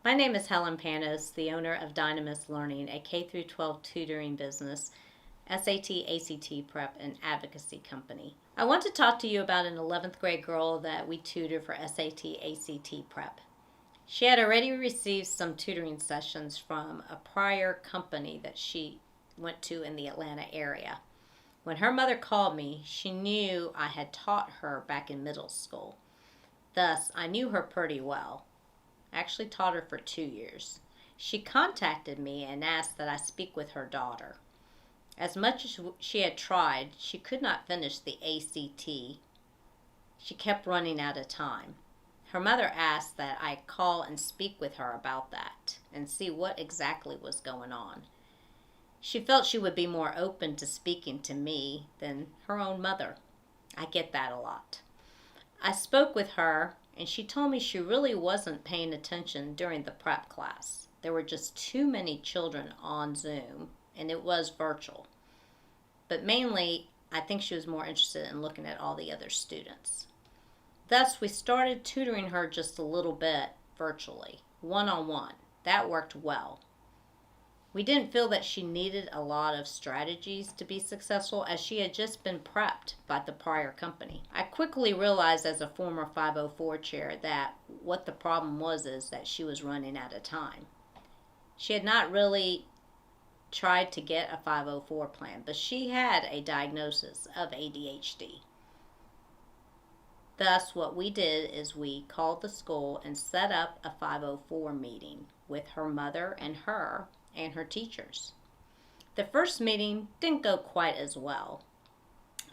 My name is Helen Panos, the owner of Dynamis Learning, a K-12 tutoring business, SAT, ACT prep, and advocacy company. I want to talk to you about an 11th grade girl that we tutor for SAT, ACT prep. She had already received some tutoring sessions from a prior company that she went to in the Atlanta area. When her mother called me, she knew I had taught her back in middle school. Thus, I knew her pretty well. I actually taught her for 2 years. She contacted me and asked that I speak with her daughter. As much as she had tried, she could not finish the ACT. She kept running out of time. Her mother asked that I call and speak with her about that and see what exactly was going on. She felt she would be more open to speaking to me than her own mother. I get that a lot. I spoke with her, and she told me she really wasn't paying attention during the prep class. There were just too many children on Zoom, and it was virtual. But mainly, I think she was more interested in looking at all the other students. Thus, we started tutoring her just a little bit virtually, one-on-one. That worked well. We didn't feel that she needed a lot of strategies to be successful as she had just been prepped by the prior company. I quickly realized as a former 504 chair that what the problem was is that she was running out of time. She had not really tried to get a 504 plan, but she had a diagnosis of ADHD. Thus, what we did is we called the school and set up a 504 meeting with her mother and her teachers. The first meeting didn't go quite as well.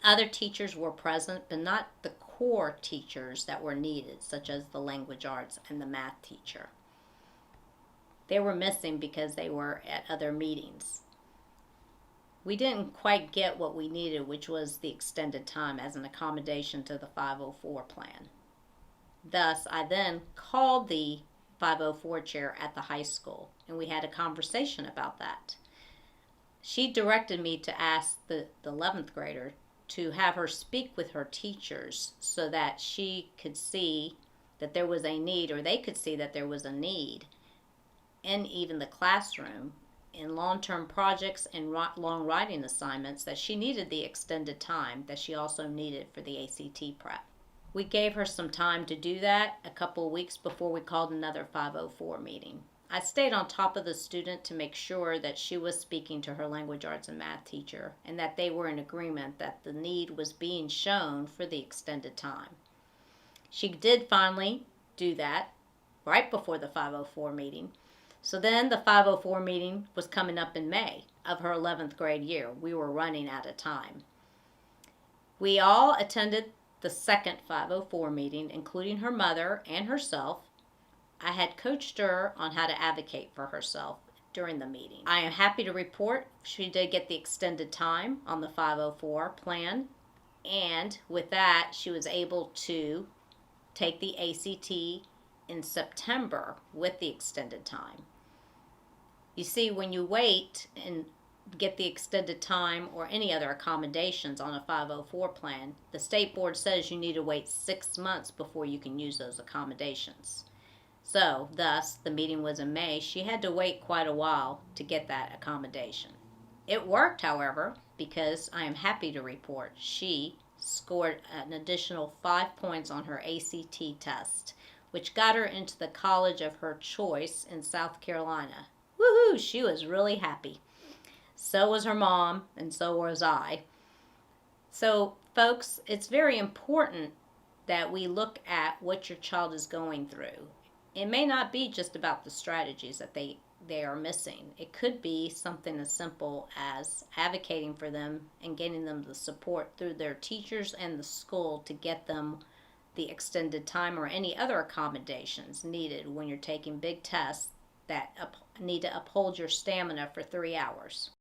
Other teachers were present, but not the core teachers that were needed, such as the language arts and the math teacher. They were missing because they were at other meetings. We didn't quite get what we needed, which was the extended time as an accommodation to the 504 plan. Thus, I then called the 504 chair at the high school, and we had a conversation about that. She directed me to ask the 11th grader to have her speak with her teachers so that she could see that there was a need, or they could see that there was a need in even the classroom in long-term projects and long writing assignments, that she needed the extended time that she also needed for the ACT prep. We gave her some time to do that a couple of weeks before we called another 504 meeting. I stayed on top of the student to make sure that she was speaking to her language arts and math teacher and that they were in agreement that the need was being shown for the extended time. She did finally do that right before the 504 meeting. So then the 504 meeting was coming up in May of her 11th grade year. We were running out of time. We all attended the second 504 meeting, including her mother and herself. I had coached her on how to advocate for herself during the meeting. I am happy to report she did get the extended time on the 504 plan, and with that, she was able to take the ACT in September with the extended time. You see, when you wait and get the extended time or any other accommodations on a 504 plan, the state board says you need to wait 6 months before you can use those accommodations. So, thus, the meeting was in May. She had to wait quite a while to get that accommodation. It worked, however, because I am happy to report she scored an additional 5 points on her ACT test, which got her into the college of her choice in South Carolina. Woohoo! She was really happy. So was her mom, and so was I. So, folks, it's very important that we look at what your child is going through. It may not be just about the strategies that they are missing. It could be something as simple as advocating for them and getting them the support through their teachers and the school to get them the extended time or any other accommodations needed when you're taking big tests that need to uphold your stamina for 3 hours.